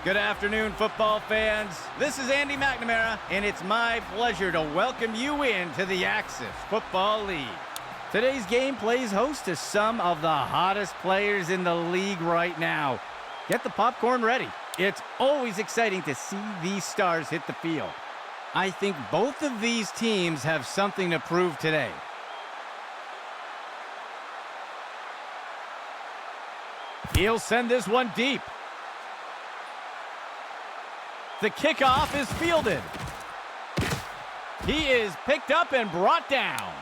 Good afternoon, football fans. This is Andy McNamara, and it's my pleasure to welcome you into the Axis Football League. Today's game plays host to some of the hottest players in the league right now. Get the popcorn ready. It's always exciting to see these stars hit the field. I think both of these teams have something to prove today. He'll send this one deep. The kickoff is fielded. He is picked up and brought down.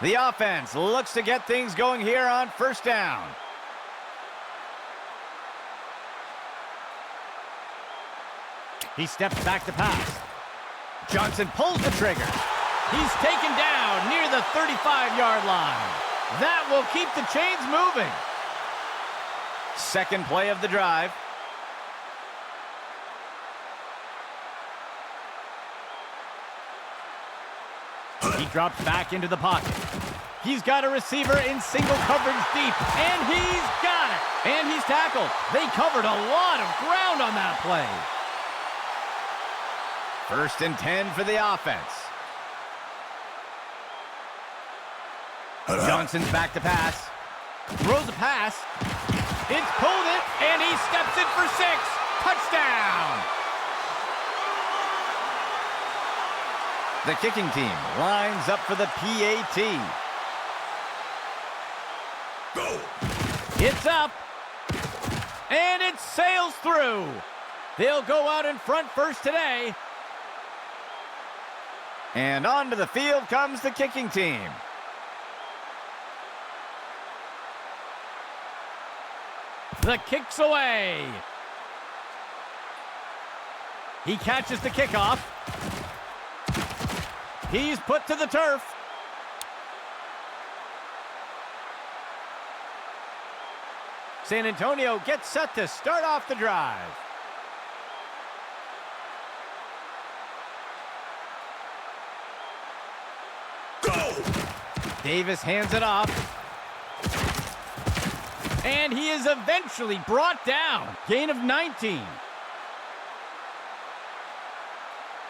The offense looks to get things going here on first down. He steps back to pass. Johnson pulls the trigger. He's taken down near the 35-yard line. That will keep the chains moving. Second play of the drive. He drops back into the pocket. He's got a receiver in single coverage deep, and he's got it. And he's tackled. They covered a lot of ground on that play. 1st and 10 for the offense. Johnson's back to pass. Throws a pass. It's pulled it, and he steps in for 6. Touchdown! The kicking team lines up for the PAT. Go! It's up, and it sails through. They'll go out in front first today. And onto the field comes the kicking team. The kick's away. He catches the kickoff. He's put to the turf. San Antonio gets set to start off the drive. Go! Davis hands it off. And he is eventually brought down. Gain of 19.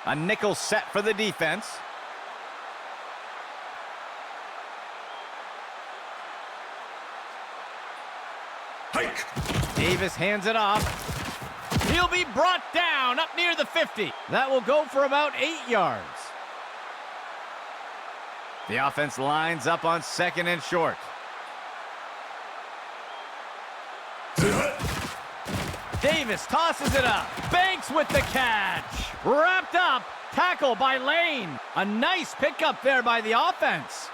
A nickel set for the defense. Hike! Davis hands it off. He'll be brought down up near the 50. That will go for about 8 yards. The offense lines up on 2nd and short. Davis tosses it up. Banks with the catch. Wrapped up. Tackle by Lane. A nice pickup there by the offense.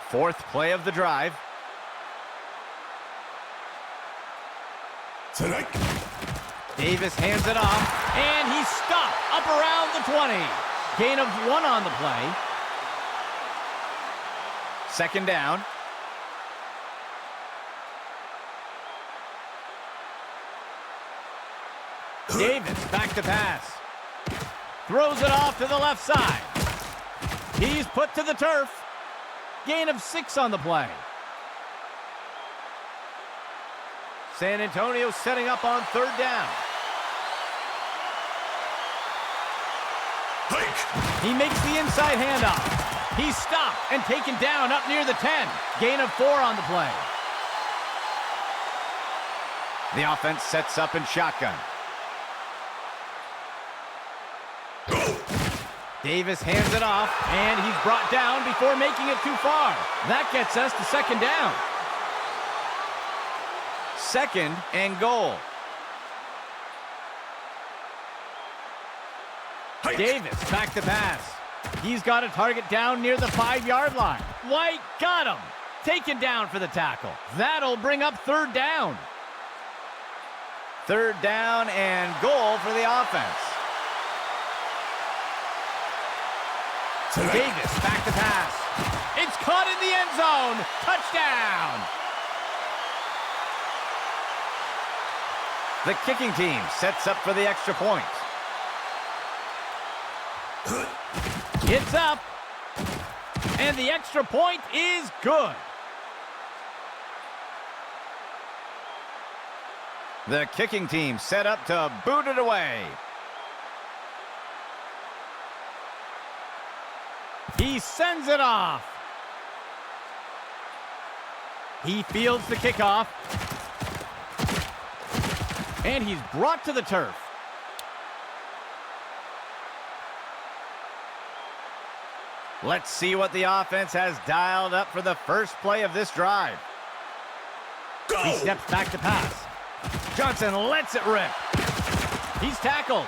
4th play of the drive. Davis hands it off. And he's stopped up around the 20. Gain of 1 on the play. 2nd down. Davis back to pass. Throws it off to the left side. He's put to the turf. Gain of 6 on the play. San Antonio setting up on 3rd down. He makes the inside handoff. He's stopped and taken down up near the 10. Gain of 4 on the play. The offense sets up in shotgun. Davis hands it off, and he's brought down before making it too far. That gets us to 2nd down. 2nd and goal. Davis back to pass. He's got a target down near the 5-yard line. White got him. Taken down for the tackle. That'll bring up 3rd down. 3rd down and goal for the offense. Davis back to pass. It's caught in the end zone. Touchdown! The kicking team sets up for the extra point. It's up. And the extra point is good. The kicking team set up to boot it away. He sends it off. He fields the kickoff. And he's brought to the turf. Let's see what the offense has dialed up for the first play of this drive. Go! He steps back to pass. Johnson lets it rip. He's tackled.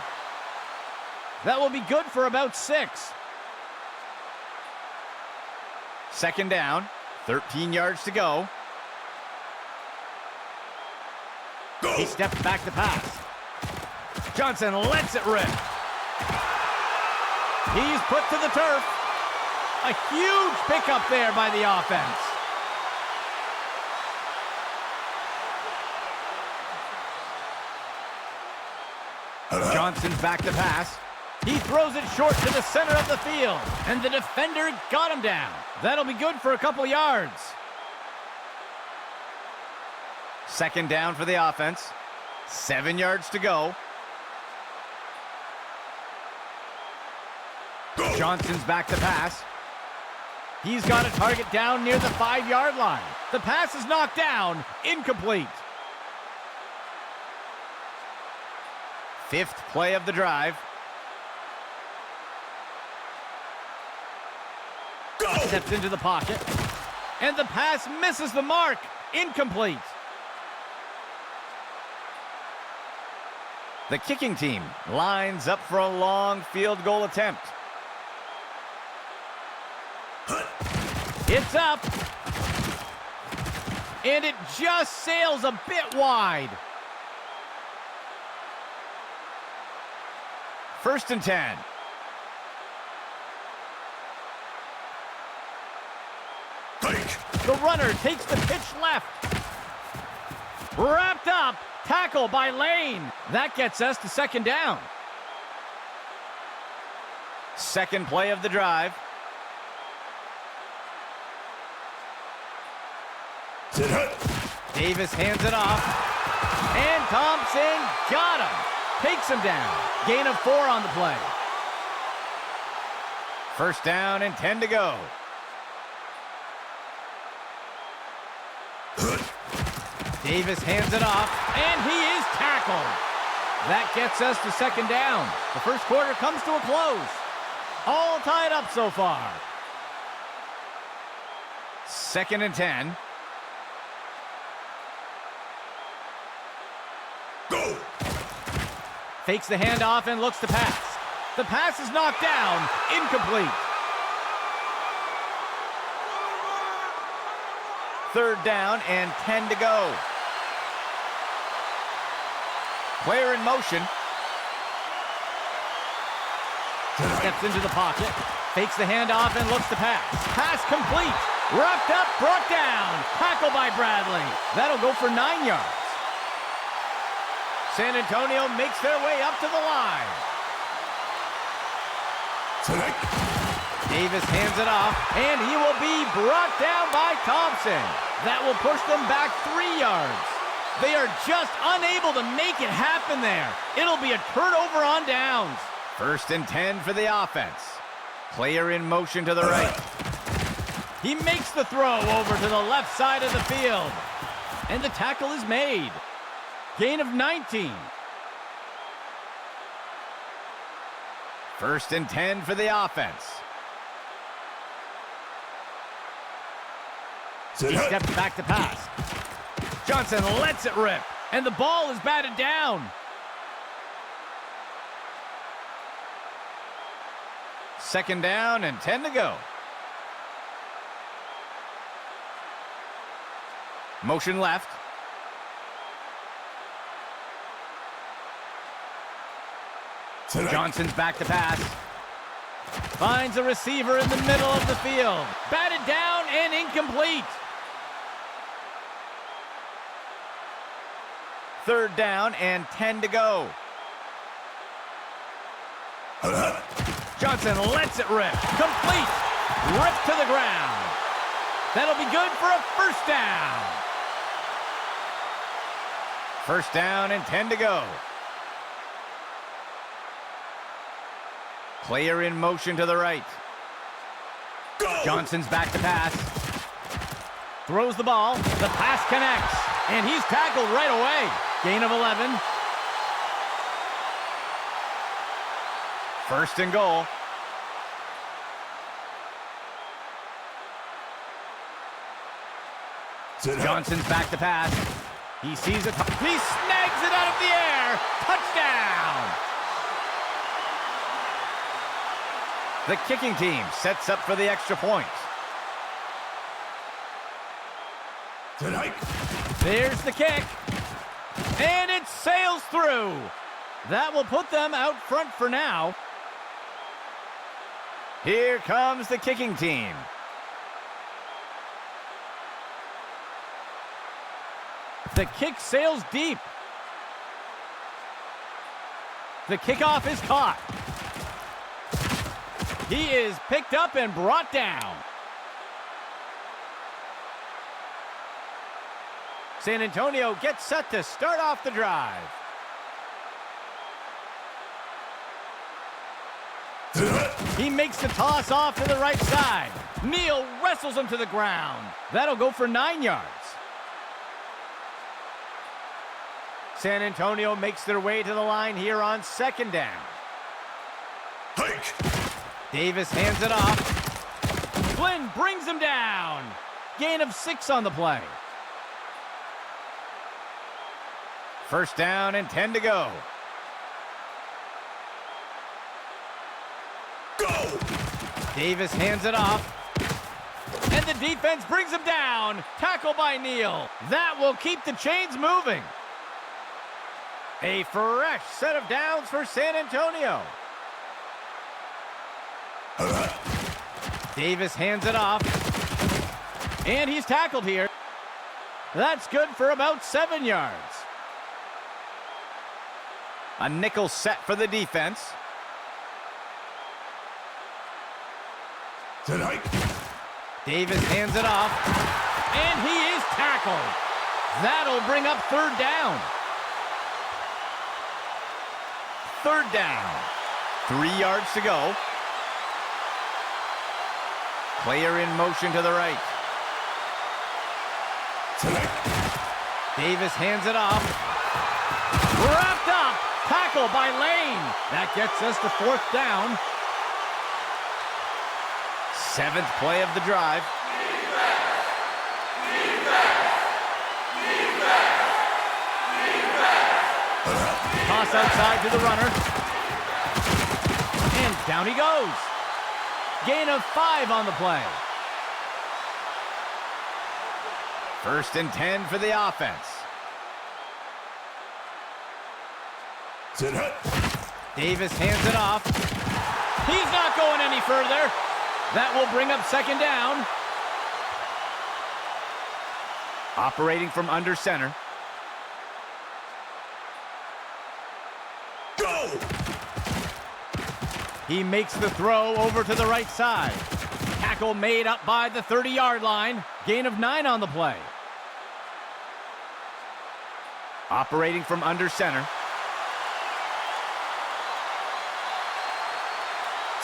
That will be good for about 6. Second down, 13 yards to go. Go! He steps back to pass. Johnson lets it rip. He's put to the turf. A huge pickup there by the offense. Johnson's back to pass. He throws it short to the center of the field, and the defender got him down. That'll be good for a couple yards. Second down for the offense. 7 yards to go. Johnson's back to pass. He's got a target down near the 5-yard line. The pass is knocked down, incomplete. 5th play of the drive. Steps into the pocket. And the pass misses the mark. Incomplete. The kicking team lines up for a long field goal attempt. It's up. And it just sails a bit wide. 1st and 10. The runner takes the pitch left. Wrapped up. Tackle by Lane. That gets us to second down. Second play of the drive. Davis hands it off. And Thompson got him. Takes him down. Gain of 4 on the play. First down and 10 to go. Davis hands it off, and he is tackled. That gets us to second down. The first quarter comes to a close. All tied up so far. 2nd and 10. Go! Fakes the handoff and looks to pass. The pass is knocked down, incomplete. 3rd down and 10 to go. Player in motion. Steps into the pocket. Fakes the handoff and looks to pass. Pass complete. Wrapped up, brought down. Tackle by Bradley. That'll go for 9 yards. San Antonio makes their way up to the line. Davis hands it off, and he will be brought down by Thompson. That will push them back 3 yards. They are just unable to make it happen there. It'll be a turnover on downs. 1st and 10 for the offense. Player in motion to the right. He makes the throw over to the left side of the field. And the tackle is made. Gain of 19. 1st and 10 for the offense. He steps back to pass. Johnson lets it rip, and the ball is batted down. 2nd down and 10 to go. Motion left. Johnson's back to pass. Finds a receiver in the middle of the field. Batted down and incomplete. Third down and 10 to go. Johnson lets it rip. Complete. Ripped to the ground. That'll be good for a first down. First down and 10 to go. Player in motion to the right. Go! Johnson's back to pass. Throws the ball. The pass connects. And he's tackled right away. Gain of 11. First and goal. Johnson's back to pass. He sees it. He snags it out of the air. Touchdown! The kicking team sets up for the extra point. There's the kick. And it sails through. That will put them out front for now. Here comes the kicking team. The kick sails deep. The kickoff is caught. He is picked up and brought down. San Antonio gets set to start off the drive. He makes the toss off to the right side. Neal wrestles him to the ground. That'll go for 9 yards. San Antonio makes their way to the line here on second down. Hike. Davis hands it off. Flynn brings him down. Gain of 6 on the play. First down and 10 to go. Go! Davis hands it off. And the defense brings him down. Tackle by Neal. That will keep the chains moving. A fresh set of downs for San Antonio. Davis hands it off. And he's tackled here. That's good for about 7 yards. A nickel set for the defense. Tonight. Davis hands it off. And he is tackled. That'll bring up third down. Third down. 3 yards to go. Player in motion to the right. Tonight. Davis hands it off. Wrapped up. Tackle by Lane. That gets us to fourth down. 7th play of the drive. Toss outside to the runner. And down he goes. Gain of 5 on the play. First and 10 for the offense. Davis hands it off. He's not going any further. That will bring up second down. Operating from under center. Go! He makes the throw over to the right side. Tackle made up by the 30-yard line. Gain of 9 on the play. Operating from under center.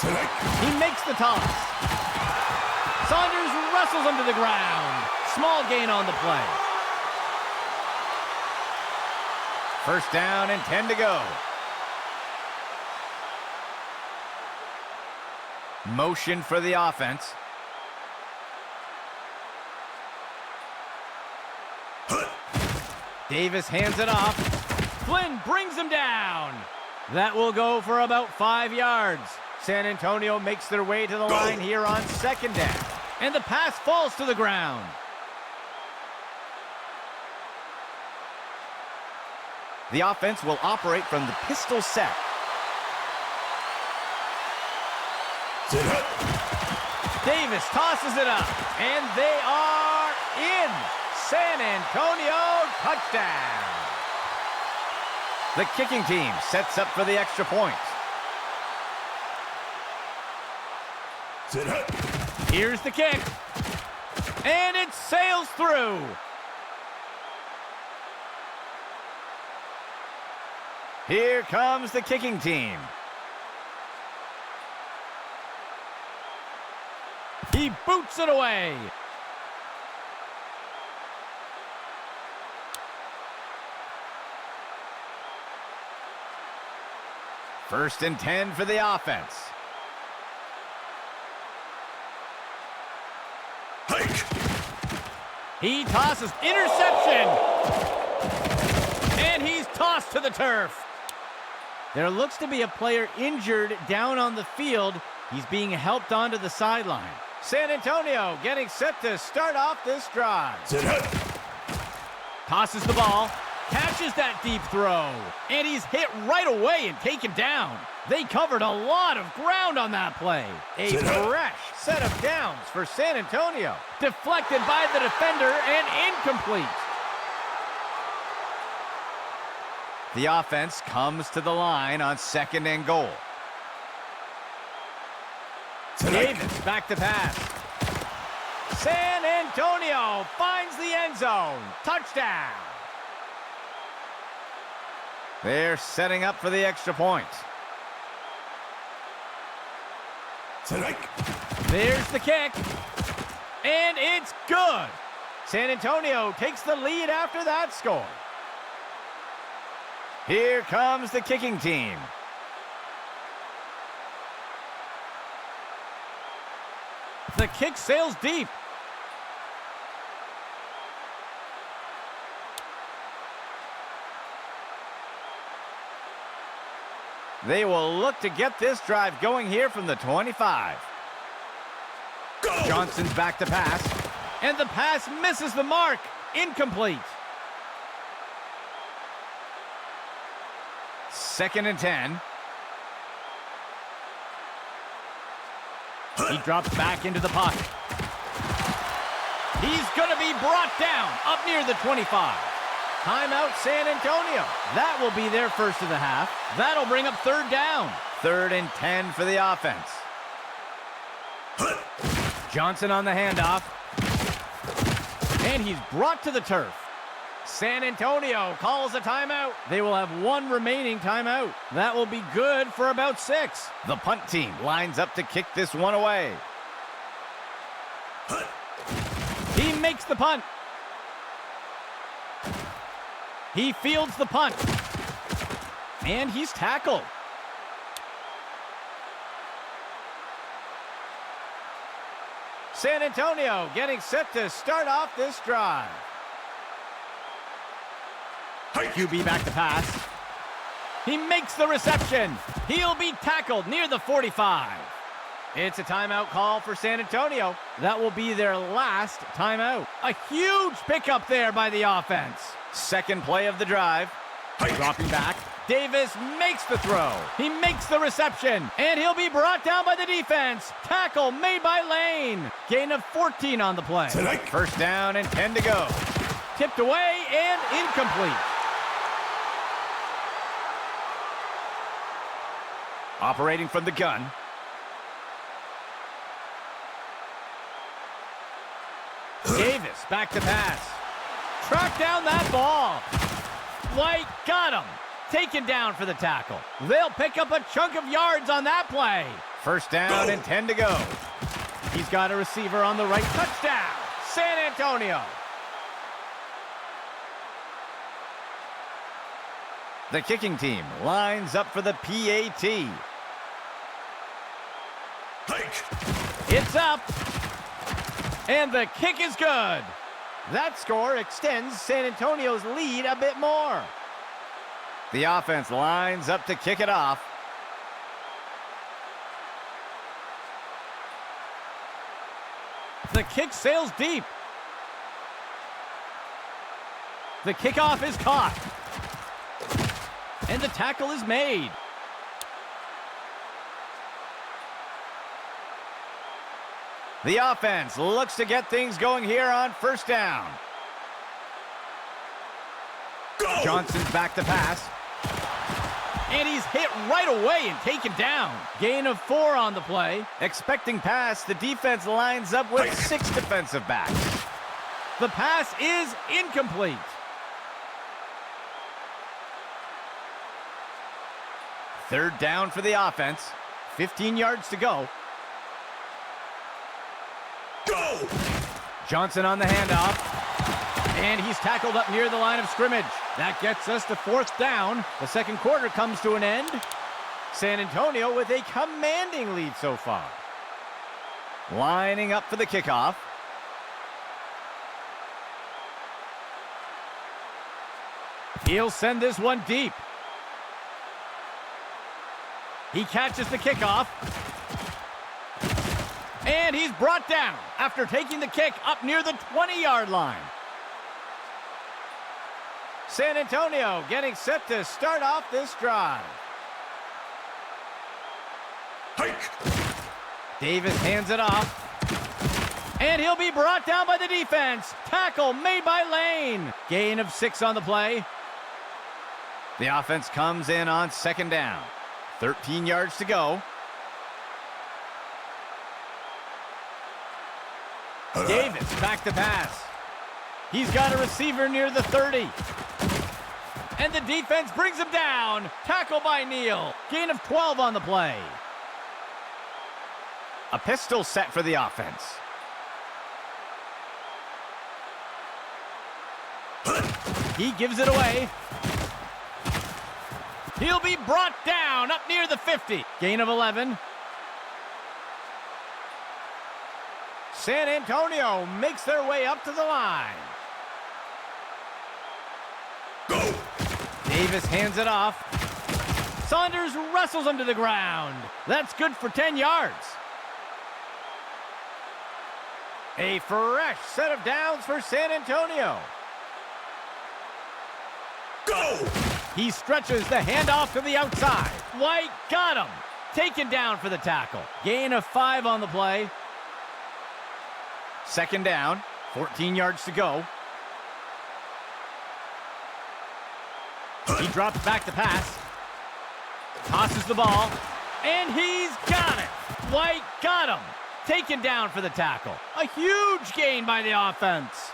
He makes the toss. Saunders wrestles him to the ground. Small gain on the play. First down and 10 to go. Motion for the offense. Davis hands it off. Flynn brings him down. That will go for about 5 yards. San Antonio makes their way to the line here on second down. And the pass falls to the ground. The offense will operate from the pistol set. Davis tosses it up, and they are in. San Antonio touchdown. The kicking team sets up for the extra point. Here's the kick, and it sails through. Here comes the kicking team. He boots it away. First and 10 for the offense. Hike. He tosses. Interception. And he's tossed to the turf. There looks to be a player injured down on the field. He's being helped onto the sideline. San Antonio getting set to start off this drive. Tosses the ball. Catches that deep throw, and he's hit right away and taken down. They covered a lot of ground on that play. A fresh set of downs for San Antonio. Deflected by the defender and incomplete. The offense comes to the line on 2nd and goal. Davis back to pass. San Antonio finds the end zone. Touchdown. They're setting up for the extra point. There's the kick. And it's good. San Antonio takes the lead after that score. Here comes the kicking team. The kick sails deep. They will look to get this drive going here from the 25. Go! Johnson's back to pass. And the pass misses the mark. Incomplete. 2nd and 10. He drops back into the pocket. He's going to be brought down up near the 25. Timeout San Antonio. That will be their first of the half. That'll bring up 3rd down. 3rd and 10 for the offense. Johnson on the handoff. And he's brought to the turf. San Antonio calls a timeout. They will have 1 remaining timeout. That will be good for about 6. The punt team lines up to kick this one away. He makes the punt. He fields the punt. And he's tackled. San Antonio getting set to start off this drive. QB back to pass. He makes the reception. He'll be tackled near the 45. It's a timeout call for San Antonio. That will be their last timeout. A huge pickup there by the offense. 2nd play of the drive. Dropping back. Davis makes the throw. He makes the reception. And he'll be brought down by the defense. Tackle made by Lane. Gain of 14 on the play. First down and 10 to go. Tipped away and incomplete. Operating from the gun. Davis back to pass. Track down that ball. White got him. Taken down for the tackle. They'll pick up a chunk of yards on that play. First down and 10 to go. He's got a receiver on the right. Touchdown, San Antonio. The kicking team lines up for the PAT. It's up. And the kick is good. That score extends San Antonio's lead a bit more. The offense lines up to kick it off. The kick sails deep. The kickoff is caught. And the tackle is made. The offense looks to get things going here on first down. Go! Johnson's back to pass. And he's hit right away and taken down. Gain of 4 on the play. Expecting pass, the defense lines up with 6 defensive backs. The pass is incomplete. Third down for the offense. 15 yards to go. Go! Johnson on the handoff. And he's tackled up near the line of scrimmage. That gets us to 4th down. The second quarter comes to an end. San Antonio with a commanding lead so far. Lining up for the kickoff. He'll send this one deep. He catches the kickoff. And he's brought down after taking the kick up near the 20-yard line. San Antonio getting set to start off this drive. Hike! Davis hands it off. And he'll be brought down by the defense. Tackle made by Lane. Gain of 6 on the play. The offense comes in on second down. 13 yards to go. Davis back to pass. He's got a receiver near the 30. And the defense brings him down. Tackle by Neal. Gain of 12 on the play. A pistol set for the offense. He gives it away. He'll be brought down up near the 50. Gain of 11. San Antonio makes their way up to the line. Go! Davis hands it off. Saunders wrestles him to the ground. That's good for 10 yards. A fresh set of downs for San Antonio. Go! He stretches the handoff to the outside. White got him. Taken down for the tackle. Gain of 5 on the play. Second down, 14 yards to go. He drops back to pass. Tosses the ball. And he's got it. White got him. Taken down for the tackle. A huge gain by the offense.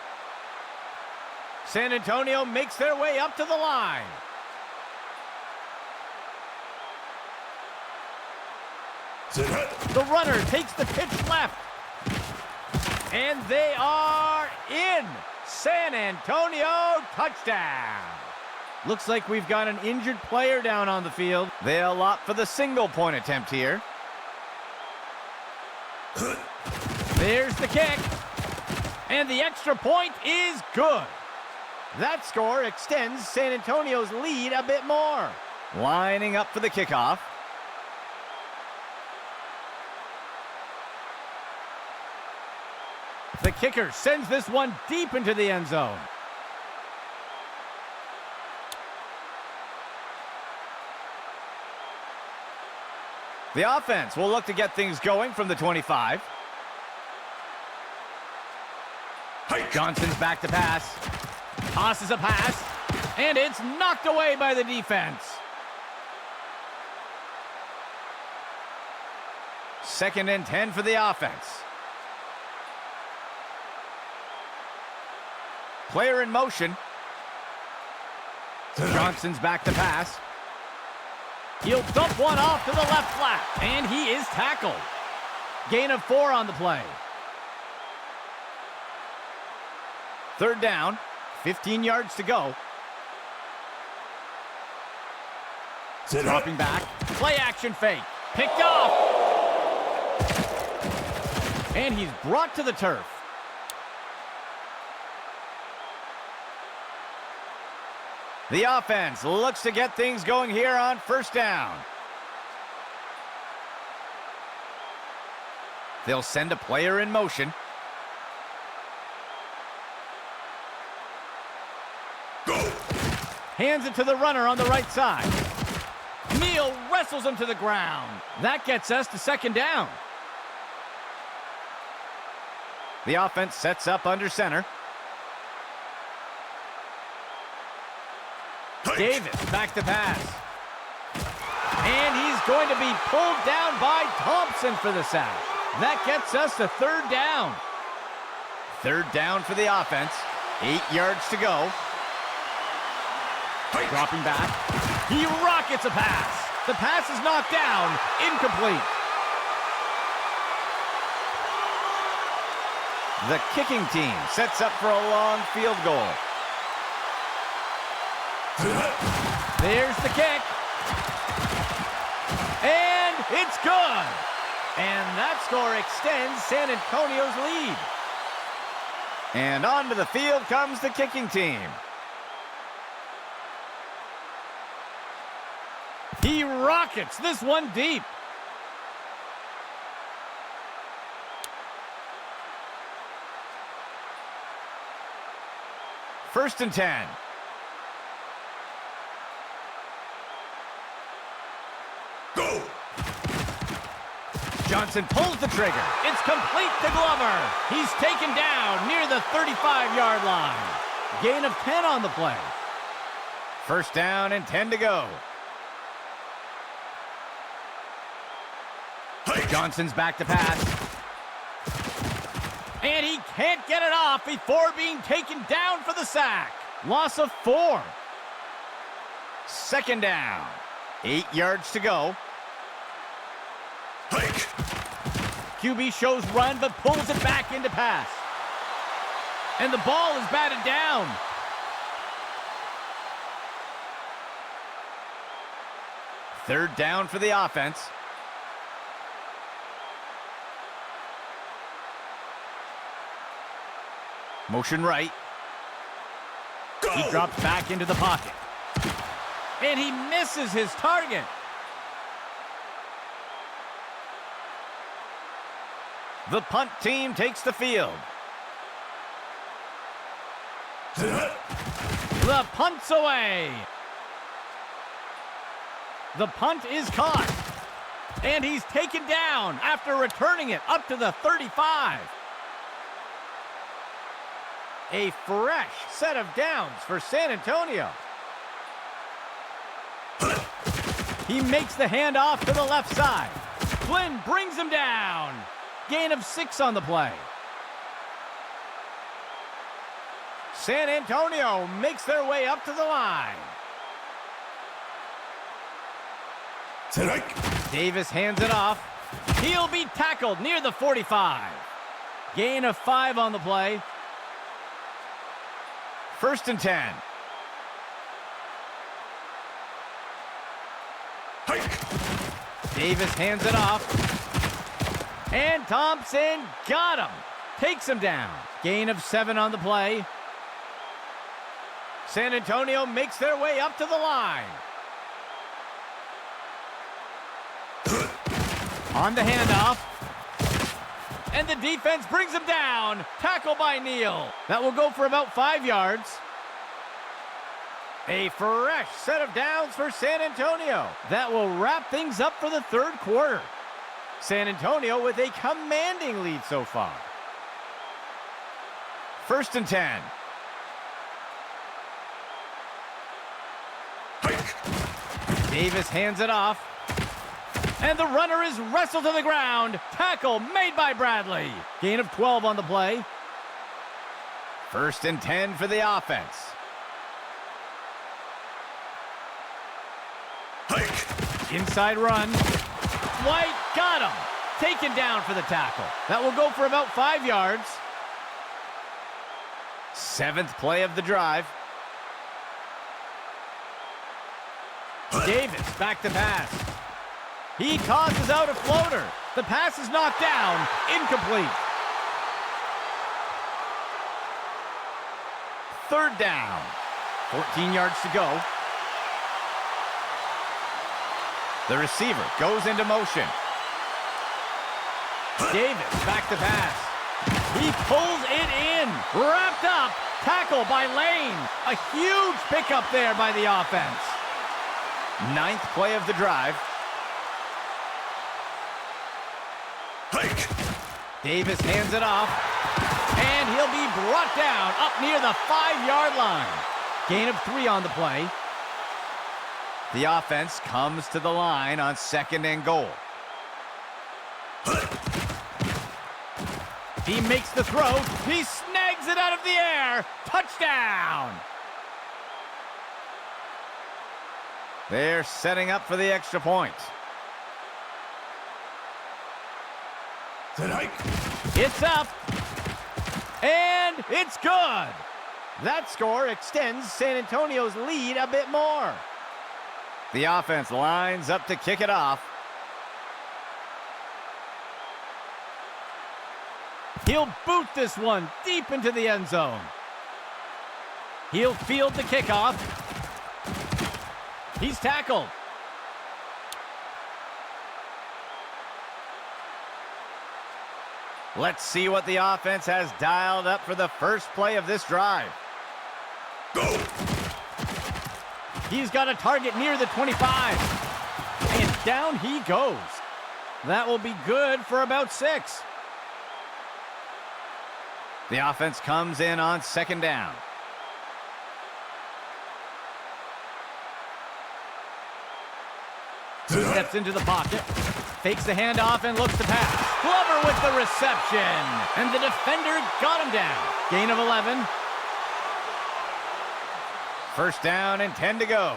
San Antonio makes their way up to the line. The runner takes the pitch left. And they are in. San Antonio touchdown. Looks like we've got an injured player down on the field. They'll opt for the single-point attempt here. There's the kick. And the extra point is good. That score extends San Antonio's lead a bit more. Lining up for the kickoff. The kicker sends this one deep into the end zone. The offense will look to get things going from the 25. Johnson's back to pass. Tosses a pass. And it's knocked away by the defense. Second and 10 for the offense. Player in motion. Johnson's back to pass. He'll dump one off to the left flat. And he is tackled. Gain of 4 on the play. Third down, 15 yards to go. Dropping back. Play action fake. Picked off. And he's brought to the turf. The offense looks to get things going here on first down. They'll send a player in motion. Go! Hands it to the runner on the right side. Neal wrestles him to the ground. That gets us to second down. The offense sets up under center. Davis back to pass. And he's going to be pulled down by Thompson for the sack. That gets us to third down. Third down for the offense. 8 yards to go. Dropping back. He rockets a pass. The pass is knocked down. Incomplete. The kicking team sets up for a long field goal. There's the kick. And it's good. And that score extends San Antonio's lead. And onto the field comes the kicking team. He rockets this one deep. First and 10. Go! Johnson pulls the trigger. It's complete to Glover. He's taken down near the 35-yard line. Gain of 10 on the play. First down and 10 to go. Johnson's back to pass. And he can't get it off before being taken down for the sack. Loss of 4. Second down. 8 yards to go. QB shows run, but pulls it back into pass. And the ball is batted down. Third down for the offense. Motion right. Go! He drops back into the pocket. And he misses his target. The punt team takes the field. The punt's away. The punt is caught. And he's taken down after returning it up to the 35. A fresh set of downs for San Antonio. He makes the handoff to the left side. Flynn brings him down. Gain of 6 on the play. San Antonio makes their way up to the line. Davis hands it off. He'll be tackled near the 45. Gain of 5 on the play. First and 10. Davis hands it off. And Thompson got him. Takes him down. Gain of 7 on the play. San Antonio makes their way up to the line. On the handoff. And the defense brings him down. Tackle by Neal. That will go for about 5 yards. A fresh set of downs for San Antonio. That will wrap things up for the third quarter. San Antonio with a commanding lead so far. First and 10. Davis hands it off. And the runner is wrestled to the ground. Tackle made by Bradley. Gain of 12 on the play. First and 10 for the offense. Inside run. White got him. Taken down for the tackle. That will go for about 5 yards. 7th play of the drive. Davis back to pass. He tosses out a floater. The pass is knocked down. Incomplete. Third down. 14 yards to go. The receiver goes into motion. Davis back to pass. He pulls it in. Wrapped up. Tackle by Lane. A huge pickup there by the offense. 9th play of the drive. Davis hands it off. And he'll be brought down up near the 5-yard line. Gain of 3 on the play. The offense comes to the line on 2nd and goal. He makes the throw. He snags it out of the air. Touchdown! They're setting up for the extra point. Tonight. It's up. And it's good. That score extends San Antonio's lead a bit more. The offense lines up to kick it off. He'll boot this one deep into the end zone. He'll field the kickoff. He's tackled. Let's see what the offense has dialed up for the first play of this drive. Go! He's got a target near the 25. And down he goes. That will be good for about 6. The offense comes in on 2nd down. Steps into the pocket, fakes the handoff and looks to pass. Glover with the reception, and the defender got him down. Gain of 11. First down and 10 to go.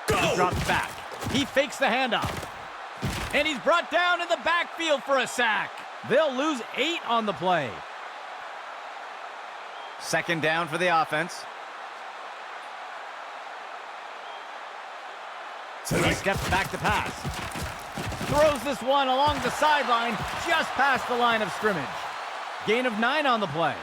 He drops back. He fakes the handoff. And he's brought down in the backfield for a sack. They'll lose 8 on the play. 2nd down for the offense. He steps back to pass. Throws this one along the sideline, just past the line of scrimmage. Gain of 9 on the play.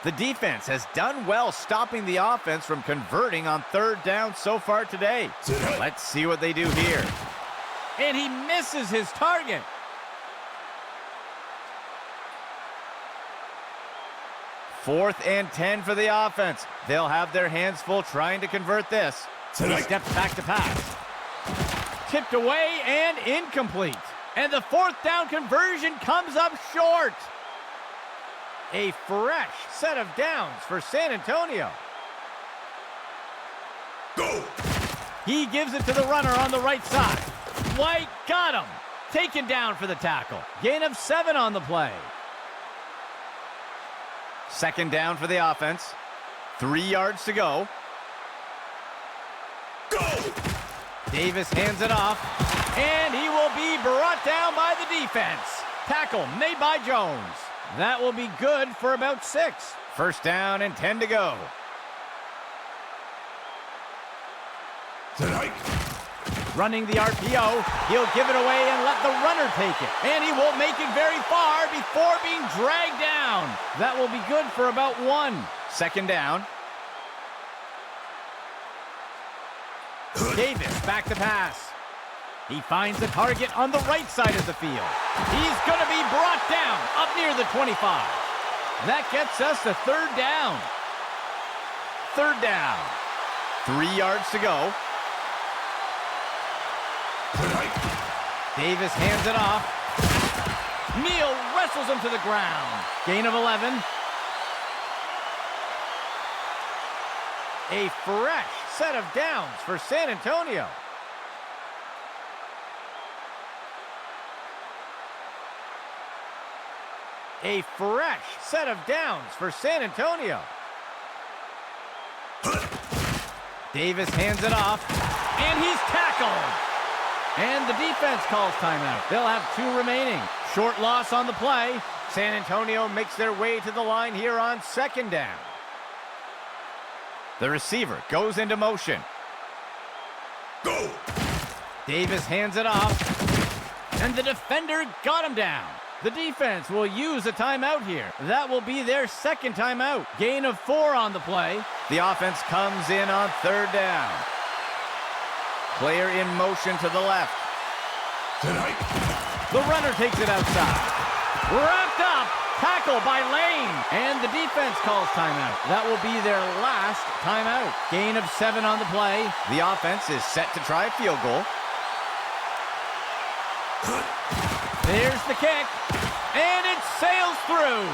The defense has done well stopping the offense from converting on 3rd down so far today. Let's see what they do here. And he misses his target. Fourth and 10 for the offense. They'll have their hands full trying to convert this. He steps back to pass. Tipped away and incomplete. And the 4th down conversion comes up short. A fresh set of downs for San Antonio. Go! He gives it to the runner on the right side. White got him. Taken down for the tackle. Gain of 7 on the play. 2nd down for the offense. 3 yards to go. Go! Davis hands it off. And he will be brought down by the defense. Tackle made by Jones. That will be good for about 6. First down and 10 to go. Tonight. Running the RPO. He'll give it away and let the runner take it. And he won't make it very far before being dragged down. That will be good for about 1. 2nd down. Davis back to pass. He finds the target on the right side of the field. He's going to be brought down up near the 25. That gets us to 3rd down. 3rd down. 3 yards to go. Davis hands it off. Neal wrestles him to the ground. Gain of 11. A fresh set of downs for San Antonio. A fresh set of downs for San Antonio. Davis hands it off, and he's tackled. And the defense calls timeout. They'll have 2 remaining. Short loss on the play. San Antonio makes their way to the line here on 2nd down. The receiver goes into motion. Go! Davis hands it off, and the defender got him down. The defense will use a timeout here. That will be their 2nd timeout. Gain of 4 on the play. The offense comes in on 3rd down. Player in motion to the left. Tonight. The runner takes it outside. Wrapped up. Tackle by Lane. And the defense calls timeout. That will be their last timeout. Gain of 7 on the play. The offense is set to try a field goal. There's the kick, and it sails through.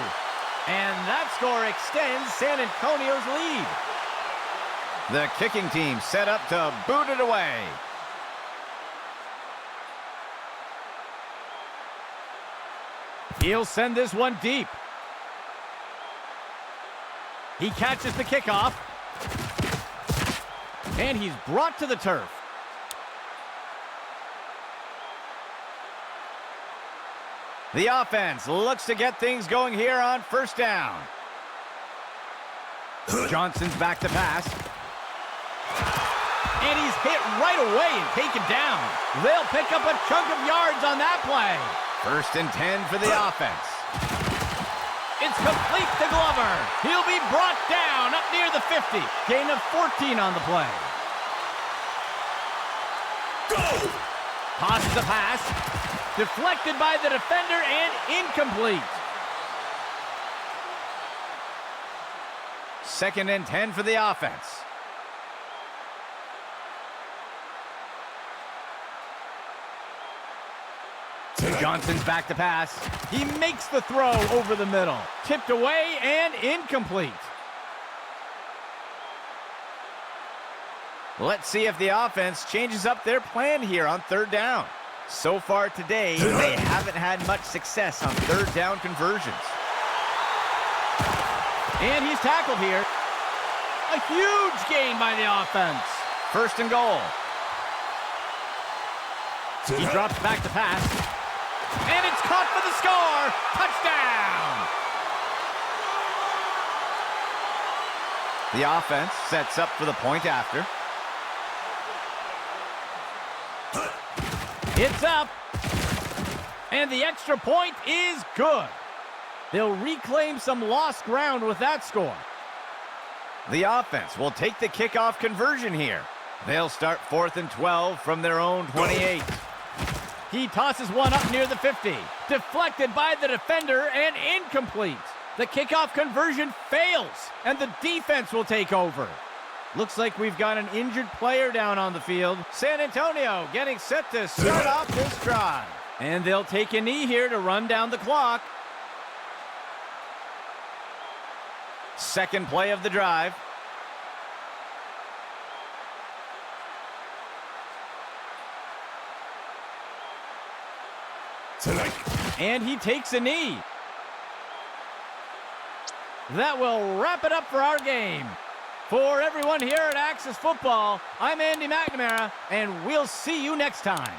And that score extends San Antonio's lead. The kicking team set up to boot it away. He'll send this one deep. He catches the kickoff. And he's brought to the turf. The offense looks to get things going here on first down. Johnson's back to pass. And he's hit right away and taken down. They'll pick up a chunk of yards on that play. 1st and 10 for the offense. It's complete to Glover. He'll be brought down up near the 50. Gain of 14 on the play. Go! Tosses a pass. Deflected by the defender and incomplete. 2nd and 10 for the offense. Johnson's back to pass. He makes the throw over the middle. Tipped away and incomplete. Let's see if the offense changes up their plan here on 3rd down. So far today, they haven't had much success on 3rd down conversions. And he's tackled here. A huge gain by the offense. 1st and goal. He drops back to pass. And it's caught for the score. Touchdown. The offense sets up for the point after. It's up. And the extra point is good. They'll reclaim some lost ground with that score. The offense will take the kickoff conversion here. They'll start 4th and 12 from their own 28. He tosses one up near the 50. Deflected by the defender and incomplete. The kickoff conversion fails, and the defense will take over. Looks like we've got an injured player down on the field. San Antonio getting set to start off this drive. And they'll take a knee here to run down the clock. 2nd play of the drive. And he takes a knee. That will wrap it up for our game. For everyone here at Axis Football, I'm Andy McNamara, and we'll see you next time.